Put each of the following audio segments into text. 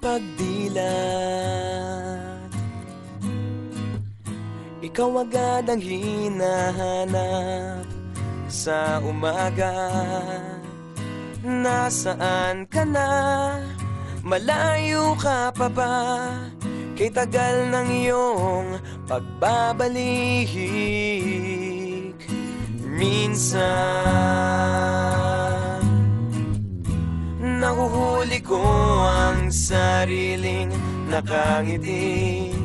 pagdilat, ikaw agad ang hinahanap sa umaga. Nasaan ka na? Malayo ka pa ba? Kay tagal ng iyong pagbabalik. Minsan nahuhuli ko ang sariling nakangiti.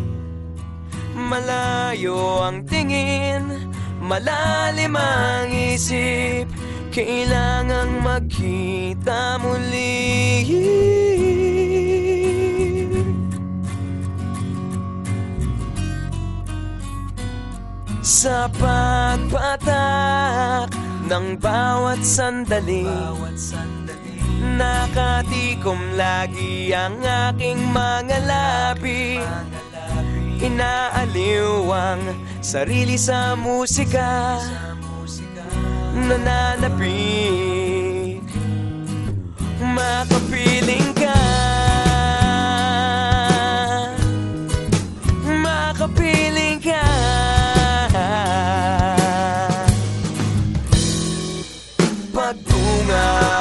Malayo ang tingin, malalim ang isip, kailangang magkita muli. Sa pagpatak ng bawat sandali, nakatikom lagi ang aking mga labi. Inaaliw ang sarili sa musika, nananapik, makapiling ka, makapiling ka. Pagtungaw,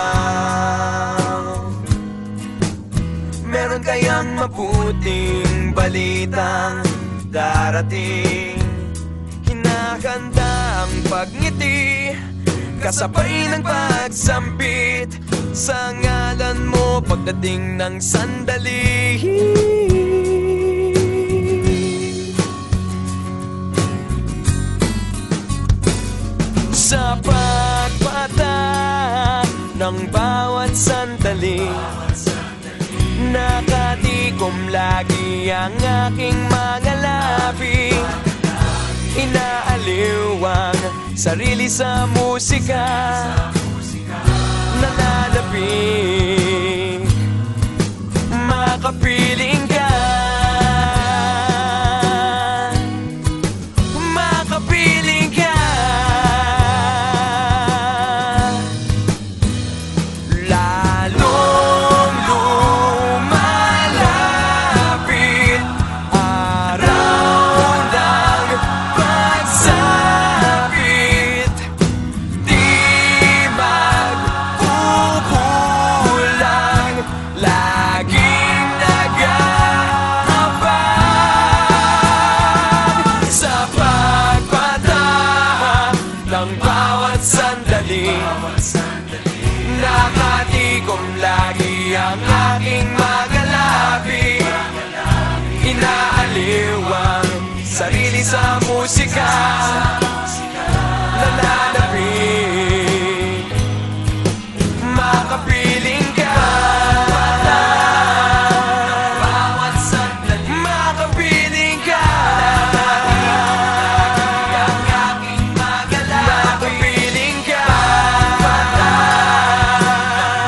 meron kayang mabuting balitang darating. Hinahanda ang pagngiti, kasabay ng pagsampit sa ngalan mo pagdating ng sandali. Sa pagpatak ng bawat sandali, nakatikom lagi ang aking mga labi. Inaaliw ang sarili sa musika, nananapik, makapiling ka, makapiling ka. Lalong lumalapit araw ng pagsapit, di magkukulang, laging nag-aabang. Sa pagpatak ng bawat sandali, nakatikom lagi ang aking mga labi. Inaaliw ang sarili sa musika, nananapik, makapiling ka, bawat sandali, makapiling ka, ang aking mga labi. Makapiling ka,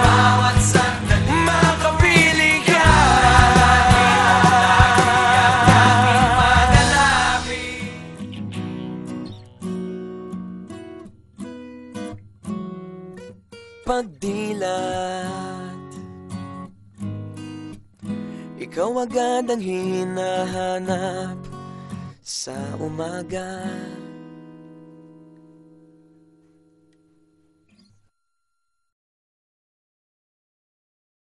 bawat sandali, makapiling ka, ang aking mga labi. Pagdilat, ikaw agad ang hinahanap sa umaga.